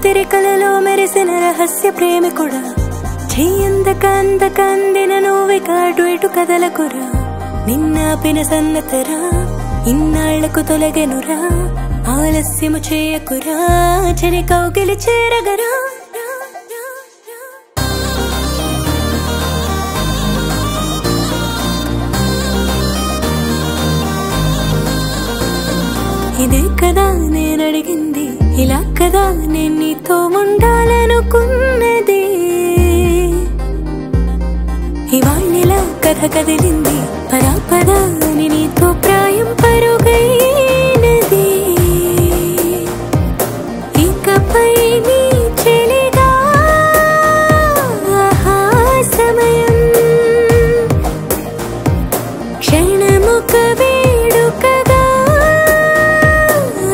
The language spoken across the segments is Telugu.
రాత్రి కలలో మెరిసిన రహస్య ప్రేమికుడా, చెయ్యందకందిన నువ్విక అటు ఇటు కదలకురా, నిన్నాపిన సన్నతరా ఇన్నాళ్లకు తొలగెనురా, ఆలస్యము చేయకురా చెరి కౌగిలి చేరగరా. ఇదే కదా నేనడిగింది, ఇలా కదా నేను నీతో ఉండాలనుకున్నది. ఇవాళ్ళిలా కథ కదిలింది, పరాపరా అని నీతో ప్రాయం పరుగైనది. ఇకపై నీ చెలిగా సమయం క్షణముక వేడుకగా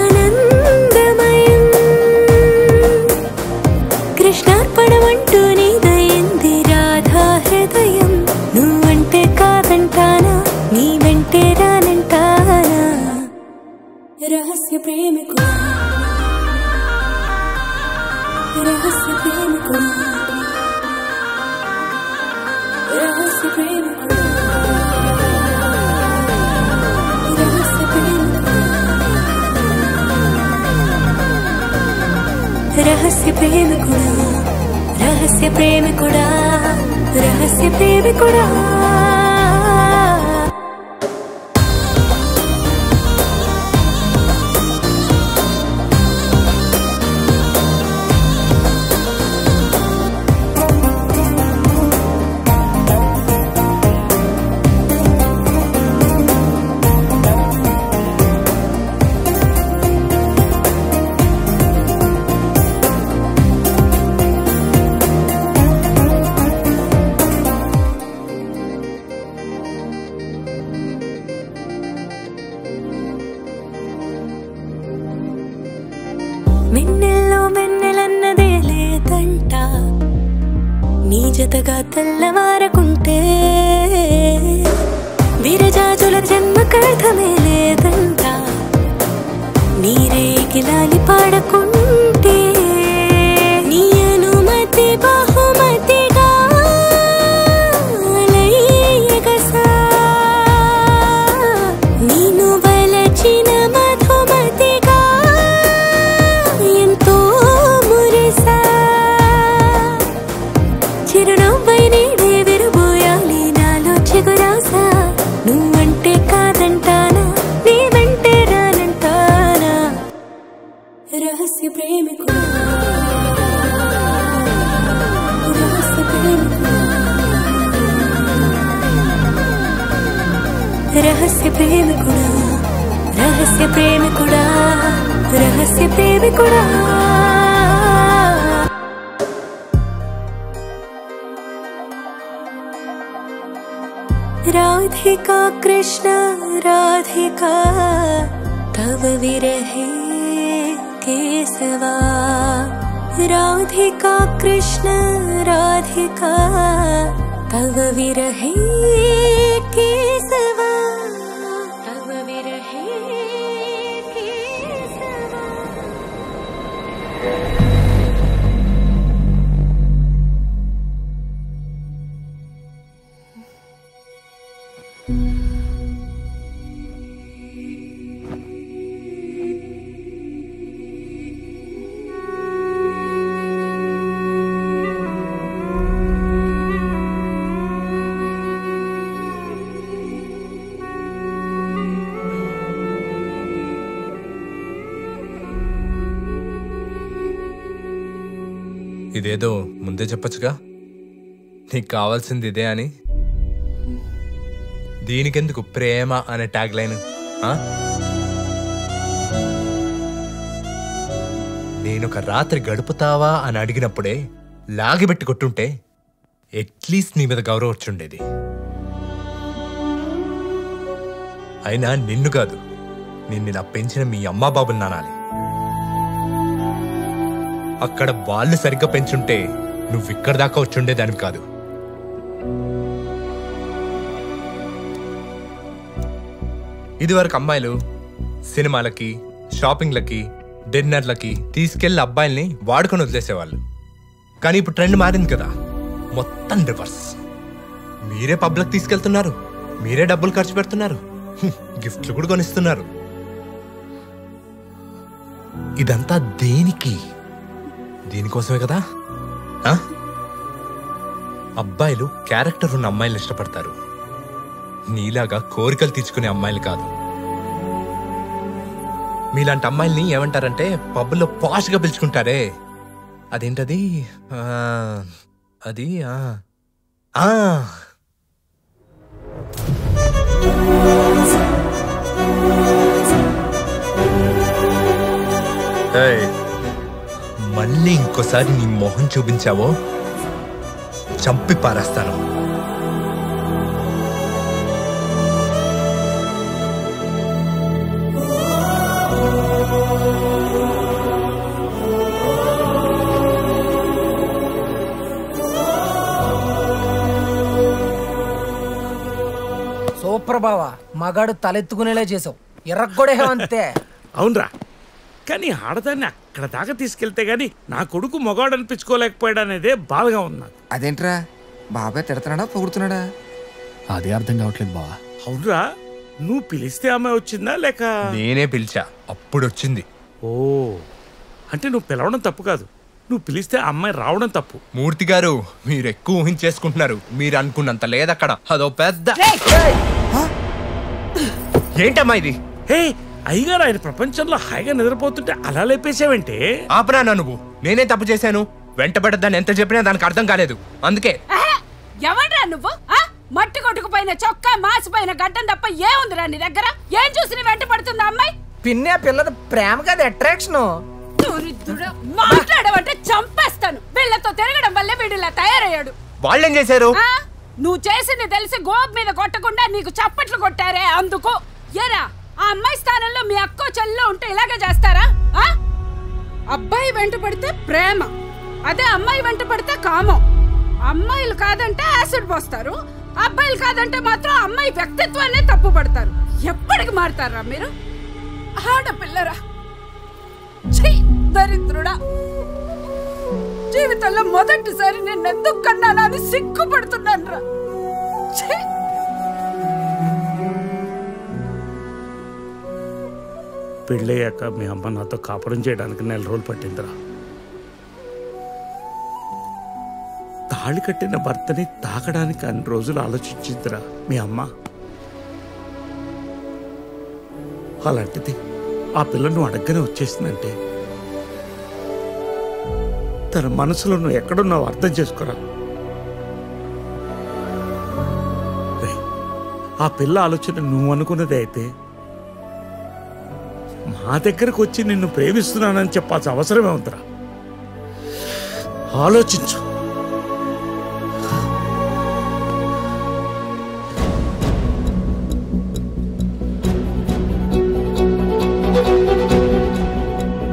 ఆనందమయం. కృష్ణార్పణమంటూ నీదయింది రాధా హృదయం, నువ్వంటే కాదంటానా నీ వెంటే రానంటానా. రహస్య ప్రేమికుడా, రహస్య ప్రేమికుడా, రహస్య ప్రేమికుడా, రహస్య ప్రేమికుడా, రహస్య ప్రేమికుడా, రహస్య ప్రేమికుడా, రహస్య ప్రేమికుడా. వెన్నెల్లో వెన్నెలన్నదే లేదంట, నీ జతగా తెల్లవారకుంటే విరజాజుల జన్మకర్థమే లేదంట, నీరేకి లాలి పాడకుంటే నీ అనుమతి బహుమతిగా లయగసా, నీను వలచిన మధుమతిగా ఎంతో మురిసా. చిరునవ్వై నీడే విరబోయాలి నాలో చిగురాసా, నువ్వంటే కాదంటానా నీ వెంటే రానంటానా. రహస్య ప్రేమికుడా, రహస్య ప్రేమికుడా, రహస్య ప్రేమికుడా, రహస్య ప్రేమికుడా, రహస్య ప్రేమికుడా. राधिका कृष्ण राधिका तव विरहे केशवा, राधिका कृष्ण राधिका तव विरहे केशवा, तव विरहे केशवा. ఇదేదో ముందే చెప్పచ్చుగా, నీకు కావాల్సింది ఇదే అని. దీనికెందుకు ప్రేమ అనే ట్యాగ్ లైన్? నేనొక రాత్రి గడుపుతావా అని అడిగినప్పుడే లాగిబెట్టి కొట్టుంటే ఎట్లీస్ట్ నీ మీద గౌరవం వచ్చుండేది. అయినా నిన్ను కాదు, నిన్ను పెంచిన మీ అమ్మా బాబుని నానాలి. అక్కడ వాళ్ళు సరిగ్గా పెంచుంటే నువ్విక్కడి దాకా వచ్చుండేదానివి కాదు. ఇదివరకు అమ్మాయిలు సినిమాలకి, షాపింగ్లకి, డిన్నర్లకి తీసుకెళ్లి అబ్బాయిల్ని వాడుకొని వదిలేసేవాళ్ళు. కానీ ఇప్పుడు ట్రెండ్ మారింది కదా, మొత్తం రివర్స్. మీరే పబ్లకు తీసుకెళ్తున్నారు, మీరే డబ్బులు ఖర్చు పెడుతున్నారు, గిఫ్ట్లు కూడా కొనిస్తున్నారు. ఇదంతా దేనికి? దీనికోసమే కదా. అబ్బాయిలు క్యారెక్టర్ ఉన్న అమ్మాయిలు ఇష్టపడతారు, నీలాగా కోరికలు తీర్చుకునే అమ్మాయిలు కాదు. మీలాంటి అమ్మాయిల్ని ఏమంటారంటే పబ్బుల్లో పాష్గా పిలుచుకుంటారే, అదేంటది, అది మళ్ళీ ఇంకోసారి నీ మొహం చూపించావో చంపి పారేస్తాను. సూపర్ బావా, మగాడు తలెత్తుకునేలా చేసావు, ఎర్రగొడే అంతే. అవునరా, కానీ ఆడదాన్ని అక్కడ దాకా తీసుకెళ్తే గాని నా కొడుకు మగాడు అనిపించుకోలేకపోయాడు అనేదే బాధగా ఉంది. అదేంట్రా, బాబాయ్ తిడుతున్నాడా పొగుడుతున్నాడా? అదే అర్థం కావట్లేదు బావా. అవునరా, నువ్వు పిలిస్తే అమ్మాయి వచ్చిందా లేక? నేనే పిలిచా, అప్పుడు వచ్చింది. ఓ, అంటే నువ్వు పిలవడం తప్పు కాదు, నువ్వు పిలిస్తే అమ్మాయి రావడం తప్పు. మూర్తి గారు, మీరు ఎక్కువ ఊహించేసుకుంటున్నారు. మీరు అనుకున్నంత లేదక్కడ, అదో పెద్ద. ఏంటమ్మా ఇది? హే అయ్యగారు, ఆయన ప్రపంచంలో హాయిగా నిద్రపోతుంటే అలా లేపేసావంటే? ఆపరా నువ్వు, నేనే తప్పు చేశాను. వెంటబడ్డదాన్ని ఎంత చెప్పినా దానికి అర్థం కాలేదు, అందుకే. ఎవడ్రా నువ్వు? మట్టి కొట్టుకుపోయిన చొక్కా మాసిపోయిన గడ్డం తప్ప ఏముందిరా నీ దగ్గర? ఏం చూసి నీ వెంట పడుతుంది అమ్మాయి? పిన్నే పిల్లది ప్రేమ కదా అట్రాక్షన్. మాట్లాడవంటే చంపేస్తాను. వీళ్ళతో తిరగడం వల్లే వీడిలా తయారయ్యాడు. వాళ్ళేం చేశారు? నువ్వు చేసింది తెలిసి గోబ్ మీద కొట్టకుండా నీకు చప్పట్లు కొట్టారే, అందుకు. ఏరా, ఆ అమ్మాయి స్థానంలో మీ అక్కో చెల్లో ఉంటే ఇలాగే చేస్తారా? అబ్బాయి వెంట పడితే ప్రేమ, అదే అమ్మాయి వెంట పడితే కామం. అమ్మాయిలు కాదంటే యాసిడ్ పోస్తారు, అబ్బాయిలు కాదంటే మాత్రం అమ్మాయి వ్యక్తిత్వాన్ని తప్పు పడతారు. ఎప్పటికి మారుతారా మీరు? ఆడపిల్లరా, దరిద్రుడా, జీవితంలో మొదటిసారి నేను ఎందుకు కన్నానా అని సిగ్గుపడుతున్నాను రా. పెళ్ళయ్యాక మీ అమ్మ నాతో కాపురం చేయడానికి 4 రోజులు పట్టిందిరా. తాళి కట్టిన భర్తని తాకడానికి అన్ని రోజులు ఆలోచించిందిరా మీ అమ్మ. అలాంటిది ఆ పిల్లను అడగనే వచ్చేసిందంటే తన మనసులో నువ్వు ఎక్కడున్నావు అర్థం చేసుకోరా. ఆ పిల్ల ఆలోచన నువ్వు అనుకున్నదే అయితే మా దగ్గరకు వచ్చి నిన్ను ప్రేమిస్తున్నానని చెప్పాల్సిన అవసరమే ఉందిరా. ఆలోచించు.